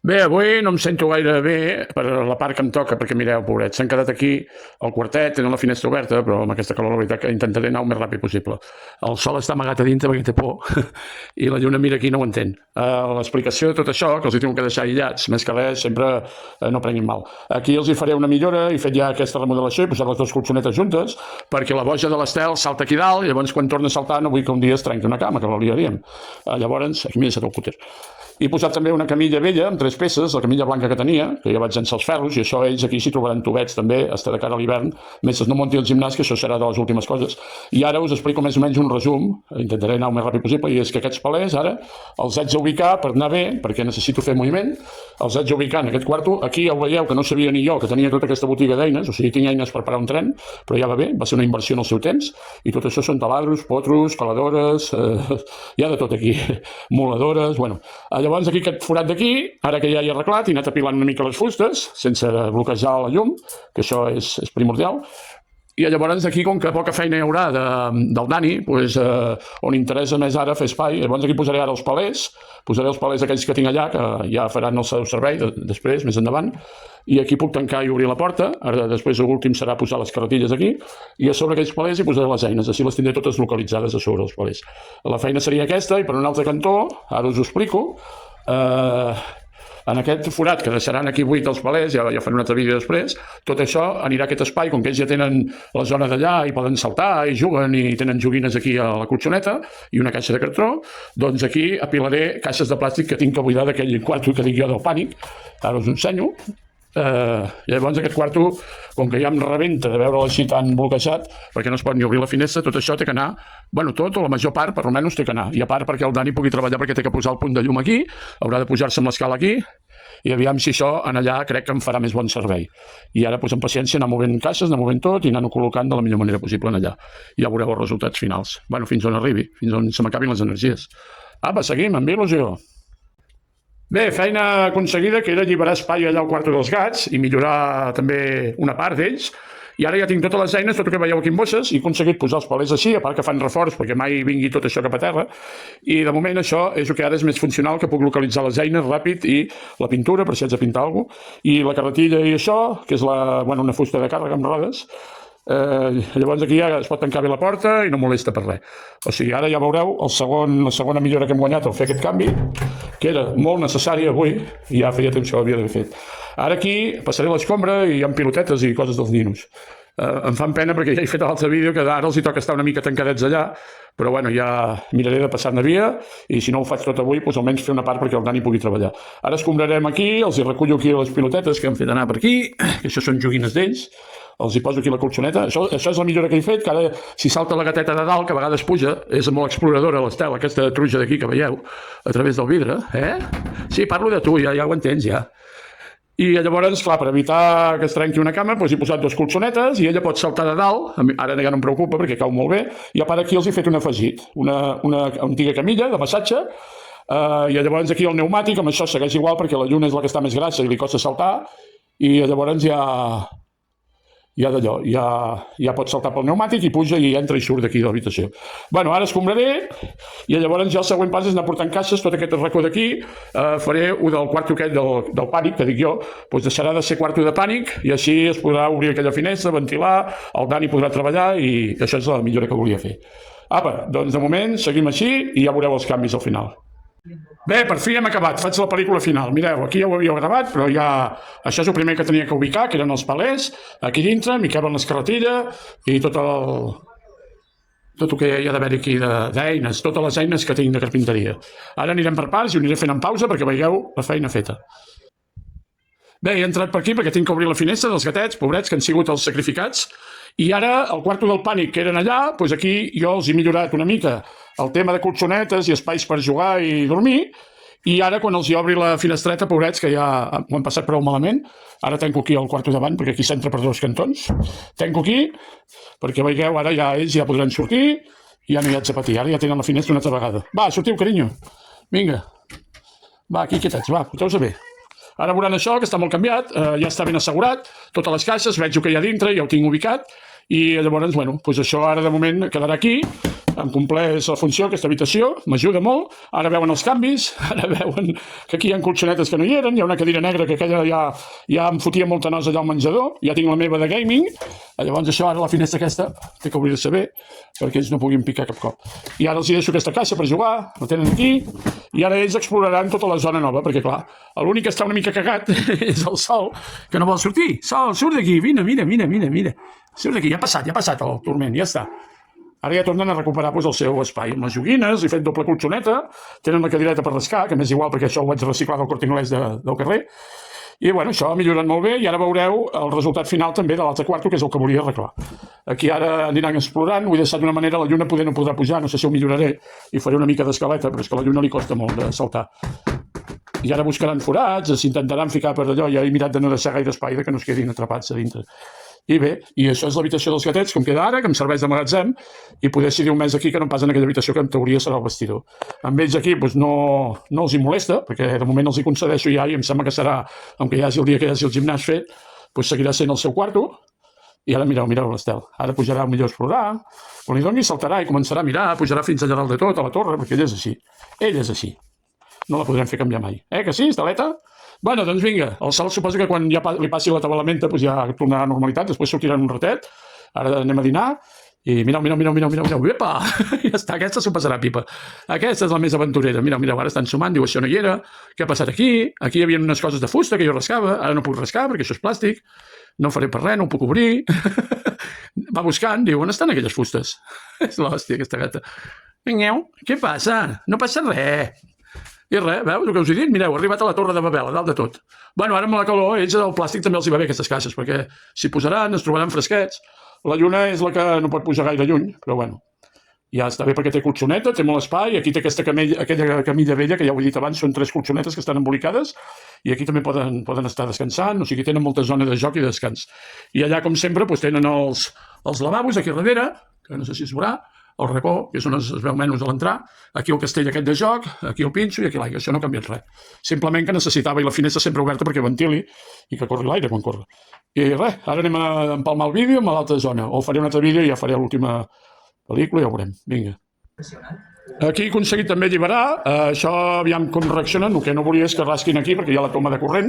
Bé, avui no em sento gaire bé per la part que em toca, perquè mireu, pobrets, s'han quedat aquí al quartet, tenen la finestra oberta, però amb aquesta calor la veritat que intentaré anar el més ràpid possible. El sol està amagat a dintre perquè té por i la lluna mira aquí i no ho entén. L'explicació de tot això, que els hi tinc que deixar aïllats, més que res, sempre no prenguin mal. Aquí els hi faré una millora, he fet ja aquesta remodelació, he posat les dues colxonetes juntes, perquè la boja de l'Estel salta aquí dalt i llavors quan torna a saltar no vull que un dia es trenqui una cama, que la liaríem. Llavors, aquí m'he deixat el cúter. He posat també una camilla vella amb 3 peces, la camilla blanca que tenia, que ja vaig llençar els ferros, i això ells aquí s'hi trobaran tubets també, hasta de cara a l'hivern, mentre no munti el gimnàs, que això serà de les últimes coses. I ara us explico més o menys un resum, intentaré anar el més ràpid possible, i és que aquests palers ara els haig d'ubicar per anar bé, perquè necessito fer moviment, els haig d'ubicar en aquest quarto. Aquí ja ho veieu, que no sabia ni jo que tenia tota aquesta botiga d'eines, o sigui, tinc eines per parar un tren, però ja va bé, va ser una inversió en el seu temps, i tot això són taladros, potros, caladores, hi ha de tot aquí, moladores, bueno. Llavors aquí aquest forat d'aquí, ara que ja hi he arreglat, he anat apilant una mica les fustes, sense bloquejar la llum, que això és primordial. I llavors aquí, com que poca feina hi haurà del Dani, doncs, on interessa més ara fer espai, llavors aquí posaré ara els palers, aquells que tinc allà, que ja faran el seu servei després, més endavant, i aquí puc tancar i obrir la porta. Ara després l'últim serà posar les carretilles aquí, i a sobre aquells palers hi posaré les eines, així les tindré totes localitzades a sobre els palers. La feina seria aquesta, i per un altre cantó, ara us ho explico, en aquest forat que deixaran aquí buit els palers, ja faré un altre vídeo després, tot això anirà a aquest espai, com que ells ja tenen la zona d'allà i poden saltar i juguen i tenen joguines aquí a la colxoneta i una caixa de cartró, doncs aquí apilaré caixes de plàstic que tinc que buidar d'aquell quarto que dic jo del pànic. Ara us ho ensenyo. I llavors aquest quarto, com que ja em rebenta de veure'l així tan bloquejat, perquè no es pot ni obrir la finestra, tot això té que anar, bueno, tot o la major part, per almenys té que anar, i a part perquè el Dani pugui treballar, perquè té que posar el punt de llum aquí, haurà de pujar-se amb l'escala aquí, i aviam si això en allà crec que em farà més bon servei. I ara, doncs, amb paciència, anar movent caixes, anar movent tot i anar-ho col·locant de la millor manera possible en allà. Ja veureu els resultats finals. Bueno, fins on arribi, fins on se m'acabin les energies. Apa, seguim, amb il·lusió. Bé, feina aconseguida, que era alliberar espai allà al quarto dels gats i millorar també una part d'ells. I ara ja tinc totes les eines, tot el que veieu aquí en bosses, i he aconseguit posar els palers així, a part que fan reforç perquè mai vingui tot això cap a terra. I de moment això és el que ara és més funcional, que puc localitzar les eines ràpid, i la pintura, per si haig de pintar alguna cosa, i la carretilla i això, que és una fusta de càrrega amb rodes. Llavors aquí ja es pot tancar bé la porta i no molesta per res. O sigui, ara ja veureu la segona millora que hem guanyat al fer aquest canvi, que era molt necessari avui, i ja feia temps que ho havia d'haver fet. Ara aquí passaré l'escombra i hi ha pilotetes i coses dels ninos. Em fan pena perquè ja he fet l'altre vídeo que ara els hi toca estar una mica tancadets allà, però bueno, ja miraré de passar-ne via, i si no ho faig tot avui, doncs almenys fer una part perquè el Dani pugui treballar. Ara escombrarem aquí, els hi recullo aquí les pilotetes que han fet anar per aquí, que això són joguines d'ells, els hi poso aquí la colxoneta. Això és la millora que he fet, que ara si salta la gateta de dalt, que a vegades puja, és molt exploradora l'Estel, aquesta truja d'aquí que veieu a través del vidre, Sí, parlo de tu, ja ho entens, ja. I llavors, clar, per evitar que es trenqui una cama, doncs he posat 2 colxonetes i ella pot saltar de dalt, ara ja no em preocupa perquè cau molt bé, i a part aquí els he fet un afegit, una antiga camilla de massatge, i llavors aquí el pneumàtic, amb això segueix igual perquè la lluna és la que està més grassa i li costa saltar, i llavors ja pot saltar pel pneumàtic i puja i entra i surt d'aquí de l'habitació. Bueno, ara escombraré i llavors ja el següent pas és anar portant caixes, tot aquest racó d'aquí, faré un del quarto aquest del pànic, que dic jo, doncs deixarà de ser quarto de pànic i així es podrà obrir aquella finestra, ventilar, el Dani podrà treballar i això és la millora que volia fer. Apa, doncs de moment seguim així i ja veureu els canvis al final. Bé, per fi hem acabat, faig la pel·lícula final. Mireu, aquí ja ho havíeu gravat, però ja això és el primer que tenia que ubicar, que eren els palers. Aquí dintre m'hi caben les carretilles i tot el que hi ha d'haver aquí d'eines, totes les eines que tinc de carpinteria. Ara anirem per parts i ho aniré fent en pausa perquè veieu la feina feta. Bé, he entrat per aquí perquè tinc que obrir la finestra dels gatets, pobrets, que han sigut els sacrificats. I ara, al quarto del pànic, que eren allà, doncs aquí jo els he millorat una mica el tema de colxonetes i espais per jugar i dormir, i ara quan els hi obri la finestreta, pobrets, que ja ho han passat prou malament, ara tanco aquí el quarto davant, perquè aquí s'entra per 2 cantons, tanco aquí, perquè veieu, ara ja ells ja podran sortir, i ja no hi haig de patir, ara ja tenen la finestra una altra vegada. Va, sortiu, carinyo, vinga, va, aquí quietats, va, porteu-se bé. Ara veuran això, que està molt canviat, ja està ben assegurat, totes les caixes, veig el que hi ha dintre, ja ho tinc ubicat, i llavors, bueno, doncs això ara de moment quedarà aquí, em compleix la funció, aquesta habitació, m'ajuda molt. Ara veuen els canvis, ara veuen que aquí hi ha colxonetes que no hi eren, hi ha una cadira negra que aquella ja em fotia molta nosa allà al menjador, ja tinc la meva de gaming, llavors això ara la finestra aquesta té que obrir-se bé perquè ells no puguin picar cap cop. I ara els hi deixo aquesta caixa per jugar, la tenen aquí, i ara ells exploraran tota la zona nova, perquè clar, l'únic que està una mica cagat és el Sol, que no vol sortir. Sol, surt d'aquí, mira. Surt d'aquí, ja ha passat el turment, ja està. Ara ja tornen a recuperar el seu espai. Amb les joguines, he fet doble colxoneta, tenen la cadireta per rascar, que m'és igual perquè això ho vaig reciclar del Corte Inglés del carrer. I bueno, això ha millorat molt bé i ara veureu el resultat final també de l'altre quarto, que és el que volia arreglar. Aquí ara aniran explorant, ho he deixat d'una manera, la lluna poder no podrà pujar, no sé si ho milloraré i faré una mica d'escaleta, però és que a la lluna li costa molt de saltar. I ara buscaran forats, s'intentaran ficar per allò, ja he mirat de no deixar gaire espai, que no es quedin atrapats a dintre. I bé, i això és l'habitació dels gatets, com queda ara, que em serveix de magatzem, i poder decidir un mes aquí que no em pas en aquella habitació que en teoria serà el vestidor. Amb ells aquí doncs no els hi molesta, perquè de moment els hi concedeixo ja, i em sembla que serà, aunque hi hagi el dia que hi hagi el gimnàs fet, doncs seguirà sent el seu quarto. I ara mireu l'Estel. Ara pujarà millor a explorar, quan li doni saltarà i començarà a mirar, pujarà fins allà dalt de tot, a la torre, perquè ell és així. Ell és així. No la podrem fer canviar mai. Que sí, Esteleta? Bueno, doncs vinga, el Sol suposo que quan ja li passi la tabalamenta doncs ja tornarà a normalitat, després sortirà en un ratet, ara anem a dinar, i mireu, epa, ja està, aquesta s'ho passarà pipa. Aquesta és la més aventurera, mireu, ara estan sumant, diu, això no hi era, què ha passat aquí? Aquí hi havia unes coses de fusta que jo rascava, ara no puc rascar perquè això és plàstic, no faré per res, no ho puc obrir. Va buscant, diu, on estan aquelles fustes? És l'hòstia, aquesta gata. Vingueu, què passa? No passa res. I res, veus el que us he dit? Mireu, he arribat a la Torre de Babel, a dalt de tot. Bueno, ara amb la calor, ells el plàstic també els hi va bé, aquestes caixes, perquè s'hi posaran, es trobaran fresquets. La lluna és la que no pot pujar gaire lluny, però bueno, ja està bé perquè té colxoneta, té molt espai, aquí té aquella camilla vella, que ja ho he dit abans, són 3 colxonetes que estan embolicades, i aquí també poden estar descansant, o sigui, tenen molta zona de joc i descans. I allà, com sempre, tenen els lavabos aquí darrere, que no sé si es veurà, el racó, que és on es veu menys a l'entrar, aquí el castell aquest de joc, aquí el pinxo i aquí l'aigua, això no ha canviat res. Simplement que necessitava, i la finestra sempre oberta perquè ventili i que corri l'aire quan corre. I res, ara anem a empalmar el vídeo amb l'altra zona, o faré un altre vídeo i ja faré l'última pel·lícula i ja ho veurem. Vinga. Aquí he aconseguit també alliberar, això aviam com reaccionen, el que no volia és que rasquin aquí perquè hi ha la toma de corrent,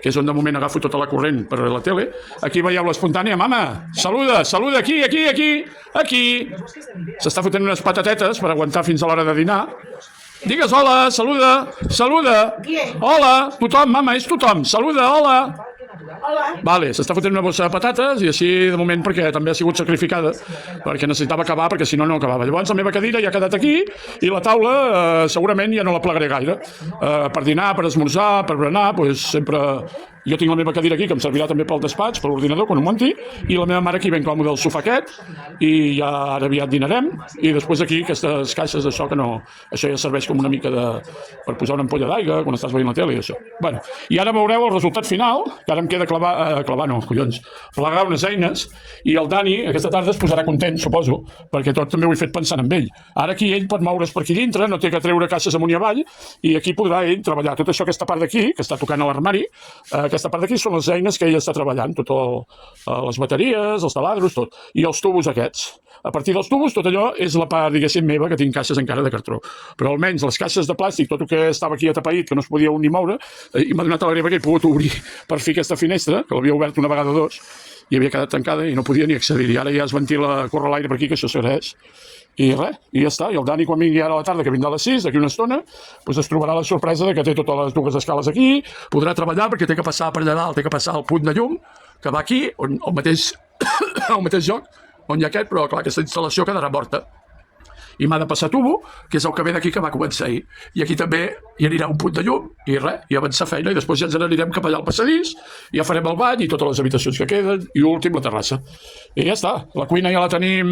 que és on de moment agafo tota la corrent per la tele. Aquí veieu l'espontània, mama, saluda, aquí. S'està fotent unes patatetes per aguantar fins a l'hora de dinar. Digues hola, saluda. Hola, tothom, mama, és tothom, saluda, hola. Vale, s'està fotent una bossa de patates i així de moment perquè també ha sigut sacrificada perquè necessitava acabar perquè si no no acabava. Llavors la meva cadira ja ha quedat aquí i la taula segurament ja no la plegaré gaire. Per dinar, per esmorzar, per berenar, doncs sempre jo tinc la meva cadira aquí que em servirà també pel despatx, per l'ordinador quan ho munti, i la meva mare aquí ben còmode al sofà aquest i ja ara aviat dinarem i després aquí aquestes caixes d'això que no, això ja serveix com una mica per posar una ampolla d'aigua quan estàs veient la tele i això. Bueno, i ara veureu el resultat final, que ara em queda plegar unes eines i el Dani aquesta tarda es posarà content, suposo, perquè tot també ho he fet pensant en ell. Ara aquí ell pot moure's per aquí dintre, no té que treure caixes amunt i avall i aquí podrà ell treballar tot això, aquesta part d'aquí, que està tocant a l'armari, aquesta part d'aquí són les eines que ell està treballant, les bateries, els taladros, tot, i els tubos aquests. A partir dels tubos, tot allò és la part, diguéssim, meva, que tinc caixes encara de cartró. Però almenys les caixes de plàstic, tot el que estava aquí atapeït, que no es podia ni moure, i m'ha donat alegria perquè he pogut obrir per fi aquesta finestra, que l'havia obert una vegada o dos, i havia quedat tancada i no podia ni accedir-hi. Ara ja es ventila, corre l'aire per aquí, que això s'agraeix. I res, i ja està. I el Dani, quan vingui ara a la tarda, que vindrà a les 6, d'aquí una estona, doncs es trobarà la sorpresa de que té totes les dues escales aquí, podrà treballar perquè té que passar per allà dalt, té que passar el punt de llum, que va aquí, on el mateix joc, on hi ha aquest, però clar, aquesta instal·lació quedarà morta. I m'ha de passar tubo, que és el que ve d'aquí que va començar ahir. I aquí també hi anirà un punt de llum, i res, i avançar feina, i després ja ens n'anirem cap allà al passadís, ja farem el bany i totes les habitacions que queden, i últim la terrassa. I ja està, la cuina ja la tenim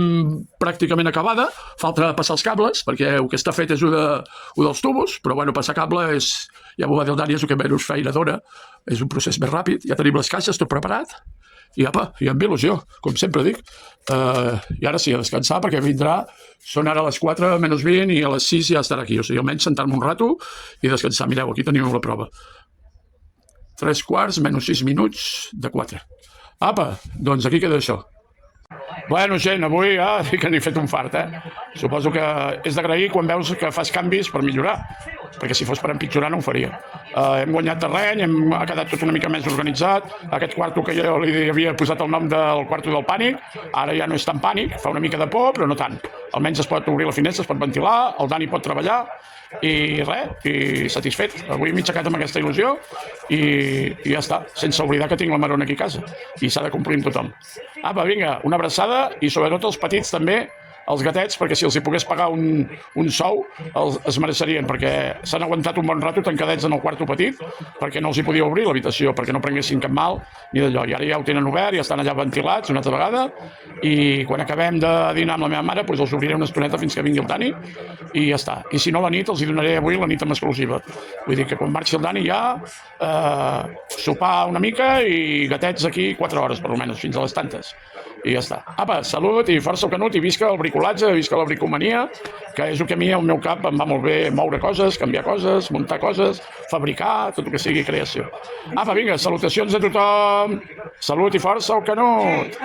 pràcticament acabada, falta passar els cables, perquè el que està fet és un dels tubos, però bueno, passar cable és, ja m'ho va dir el Dani, és el que menys feina dona, és un procés més ràpid, ja tenim les caixes, tot preparat, i apa, i amb il·lusió, com sempre dic. I ara sí, a descansar, perquè vindrà, són ara les 4 menys 20 i a les 6 ja estarà aquí, o sigui, almenys sentar-me un rato i descansar. Mireu, aquí teniu la prova. 3 quarts menys 6 minuts de 4. Apa, doncs aquí queda això. Bueno, gent, avui que n'he fet un fart, Suposo que és d'agrair quan veus que fas canvis per millorar, perquè si fos per empitjorar no ho faria. Hem guanyat terreny, ha quedat tot una mica més organitzat. Aquest quarto que jo li havia posat el nom del quarto del pànic, ara ja no és tan pànic, fa una mica de por, però no tant. Almenys es pot obrir la finestra, es pot ventilar, el Dani pot treballar, i res, i satisfet. Avui m'he aixecat amb aquesta il·lusió i ja està, sense oblidar que tinc la Marona aquí a casa i s'ha de complir amb tothom. Apa, vinga, una abraçada i sobretot els petits també, els gatets, perquè si els hi pogués pagar un sou es mereixerien, perquè s'han aguantat un bon rato tancadets en el quarto petit perquè no els hi podia obrir l'habitació, perquè no prenguessin cap mal ni d'allò, i ara ja ho tenen obert, ja estan allà ventilats una altra vegada, i quan acabem de dinar amb la meva mare doncs els obriré una estoneta fins que vingui el Dani i ja està. I si no, la nit els hi donaré avui la nit en exclusiva, vull dir que quan marxi el Dani ja sopar una mica i gatets aquí 4 hores per almenys, fins a les tantes, i ja està. Apa, salut i força al Canut, i visca el bricolatge, visca la bricomania, que és el que a mi al meu cap em va molt bé moure coses, canviar coses, muntar coses, fabricar, tot el que sigui creació. Apa, vinga, salutacions a tothom, salut i força al Canut!